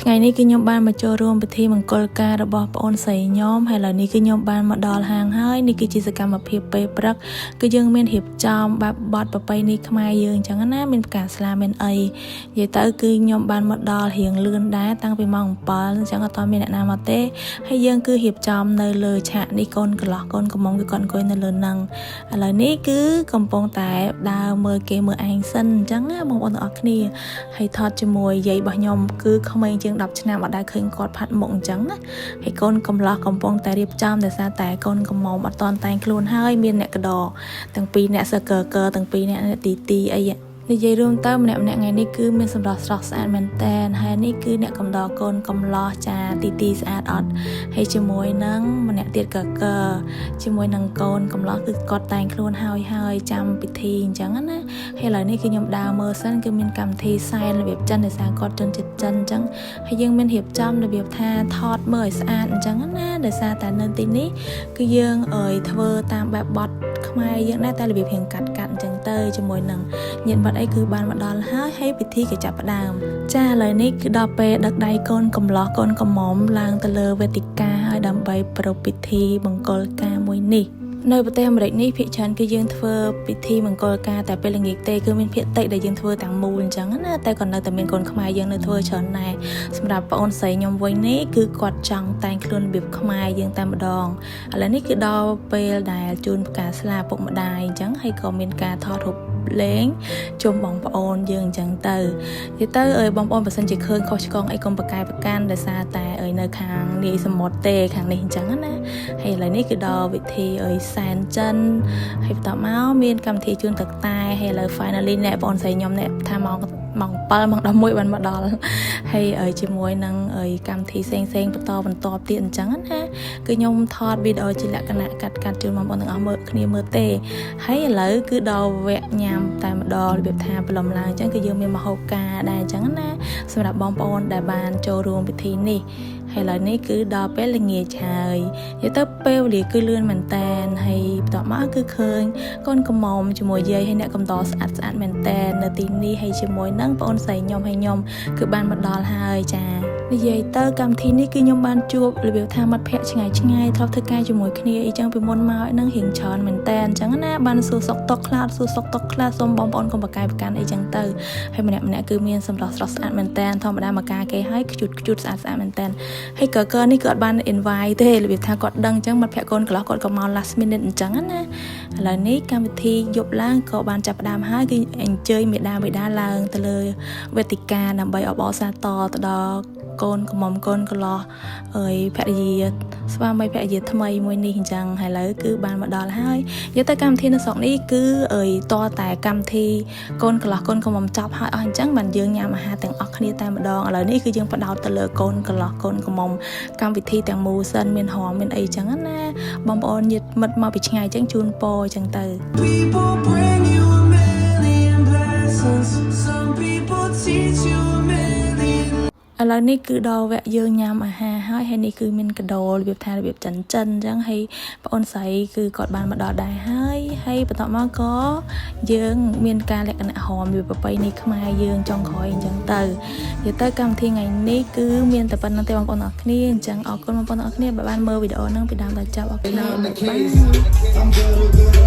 ថ្ងៃនេះគឺខ្ញុំបានមកចូលរួមពិធីមង្គលការរបស់ប្អូនស្រីខ្ញុំហើយឡើយនេះគឺខ្ញុំបានមកដល់ហាងហើយនេះគឺជាសកម្មភាពពេលព្រឹកគឺយើងមានរៀបចំបែបបទប្រពៃណីខ្មែរយើងអញ្ចឹងណាមានផ្កាស្លាមានអីនិយាយទៅគឺខ្ញុំបានមកដល់រៀងលឿនដែរតាំងពីម៉ោង 7 អញ្ចឹងអត់តមានអ្នកណាមកទេហើយយើងគឺរៀបចំនៅលើឆាកនេះកូនកន្លោះកូនកំមុំគឺគាត់អង្គុយនៅលើហ្នឹងឥឡូវនេះគឺកំពុងតែដើរមើលគេមើលឯងសិនអញ្ចឹងណាបងប្អូនទាំងអស់គ្នាហើយថតជាមួយយាយរបស់ខ្ញុំគឺក្មេងជាង10ឆ្នាំអត់ដែលឃើញគាត់ផាត់មុខអញ្ចឹងណាហើយកូនកំឡោះកំពុងតែរៀបចំដោយសារតែកូនកំមុំអត់តន់តែងខ្លួនហើយមានអ្នកកដរទាំងពីរអ្នកសកកើទាំងពីរអ្នកទីអីនិយាយរួមទៅម្នាក់ថ្ងៃនេះគឺមានសម្រស់ស្រស់ស្អាតមែនតែនហើយនេះគឺអ្នកកំដរកូនកំឡោះចាទីស្អាតអត់ហើយជាមួយនឹងម្នាក់ទៀតកើជាមួយនឹងកូនកំឡោះគឺគាត់តែងខ្លួនហើយចាំពិធីអញ្ចឹងណាហើយឥឡូវនេះគឺខ្ញុំដើរមើលសិនគឺមានកម្មវិធីសែនរបៀបចិនដោយសារគាត់ជនជាតិចិនអញ្ចឹងហើយយើងមានរៀបចំរបៀបថាថតមើលឲ្យស្អាតអញ្ចឹងណាដោយសារតែនៅទីនេះគឺយើងធ្វើតាមបែបបទខ្មែរយើងដែរតែរបៀបរៀងកាត់អញ្ចឹងទៅជាមួយនឹងញាតិបាត់អីគឺបានមកដល់ហើយពិធីក៏ចាប់ផ្ដើមចាឥឡូវនេះគឺដល់ពេលដឹកដៃកូនកំឡោះកូនកំមុំឡើងទៅលើវេទិកាហើយដើម្បីប្រារព្ធពិធីមង្គលការមួយនេះនៅប្រទេសអាមេរិកនេះភាគច្រើនគឺយើងធ្វើពិធីមង្គលការតែពេលល្ងាចទេគឺមានភាគតិចដែលយើងធ្វើទាំងមូលអញ្ចឹងណាតែក៏នៅតែមានកូនខ្មែរយើងនៅធ្វើច្រើនដែរសម្រាប់បងអូនស្រីខ្ញុំវិញនេះគឺគាត់ចង់តែងខ្លួនរបៀបខ្មែរយើងតែម្ដងឥឡូវនេះគឺដល់ពេលដែលជូនផ្កាស្លាពុកម្ដាយអញ្ចឹងហើយក៏មានការថតរូបលេងជុំបងប្អូនយើងអញ្ចឹងទៅបងប្អូនបើសិនជាឃើញខុសឆ្គងអីកុំប្រកែប្រកាន់ដោយសារតែនៅខាងនាយសមុទ្រទេខាងនេះអញ្ចឹងណាហើយឥឡូវនេះគឺដល់វិធីសែនចិនហើយបន្តមកមានកម្មវិធីជូនទឹកតែហើយឥឡូវ finally អ្នកបងស្រីខ្ញុំនេះថាម៉ោង 7 ម៉ោង 11 បានមកដល់ហើយជាមួយនឹងកម្មវិធីផ្សេងបន្តទៀតអញ្ចឹងណាគឺខ្ញុំថតវីដេអូជាលក្ខណៈកាត់ជូនបងប្អូនទាំងអស់មើលទេហើយឥឡូវគឺដល់វគ្គញ៉ាំតែម្ដងរបៀបថាប្រឡំឡើងអញ្ចឹងគឺយើងមានម្ហូបការដែរអញ្ចឹងណាសម្រាប់បងប្អូនដែលបានចូលរួមពិធីនេះហើយឥឡូវនេះគឺដល់ពេលល្ងាចហើយនិយាយទៅពេលវេលាគឺលឿនមែនតែនហើយបន្ទាប់មកគឺឃើញកូនកំមុំជាមួយយាយហើយអ្នកកំដរស្អាតមែនតែននៅទីនេះហើយជាមួយនឹងបងអូនស្រីខ្ញុំហើយខ្ញុំគឺបានមកដល់ហើយចានិយាយទៅកម្មវិធីនេះគឺខ្ញុំបានជួបរបៀបថាមិត្តភ័ក្តិឆ្ងាយធ្លាប់ធ្វើការជាមួយគ្នាអីចឹងពីមុនមកនឹងរៀងច្រើនមែនតែនអញ្ចឹងណាបានសួរសុខទុក្ខខ្លះសូមបងប្អូនកុំប្រកែកប្រកាន់អីចឹងទៅហើយម្នាក់គឺមានសម្រស់ស្រស់ស្អាតមែនតែនធម្មតាមកការគេហើយខ្ជូតស្អាតមែនតែនហើយកកើនេះគាត់បាន invite ទេរបៀបថាគាត់ដឹងអញ្ចឹងមិត្តភក្តិកូនកន្លោះគាត់ក៏មក last minute អញ្ចឹងណាឥឡូវនេះកម្មវិធីយប់ឡើងក៏បានចាប់ផ្ដើមហើយគឺអញ្ជើញមេដាឡើងទៅលើវេទិកាដើម្បីអបអរសាទរទៅដល់កូនកំមុំកូនកន្លោះភរិយាស្វាមីភរិយាថ្មីមួយនេះអញ្ចឹងហើយឥឡូវគឺបានមកដល់ហើយយកទៅកម្មវិធីនៅស្រុកនេះគឺតតែកម្មវិធីកូនកន្លោះកូនកំមុំចប់ហើយអស់អញ្ចឹងបានយើងញ៉ាំអាហារទាំងអស់គ្នាតែម្ដងឥឡូវនេះគឺយើងបដោតទៅលើកូនកន្លោះកូនកំមុំកម្មវិធីទាំងមូលសិនមានហមមានអីអញ្ចឹងណាបងប្អូនញាតិមិត្តមកពីឆ្ងាយអញ្ចឹងជូនពរអញ្ចឹងទៅPeople bring you a million blessings Some people teach you a millionឥឡូវនេះគឺដល់វគ្គយើងញ៉ាំអាហារហើយនេះគឺមានកដោរបៀបថារបៀបចិនអញ្ចឹងហើយបងអូនស្រីគឺគាត់បានមកដល់ដែរហើយបន្ទាប់មកក៏យើងមានការលក្ខណៈហមវាប្រពៃណីខ្មែរយើងចុងក្រោយអញ្ចឹងទៅកម្មវិធីថ្ងៃនេះគឺមានតែប៉ុណ្្នឹងទេបងប្អូនអរគ្នាអញ្ចឹងអរគុណបងប្អូនអរគ្នាដែលបានមើលវីដេអូហ្នឹងពីដើមដល់ចប់អរគុណ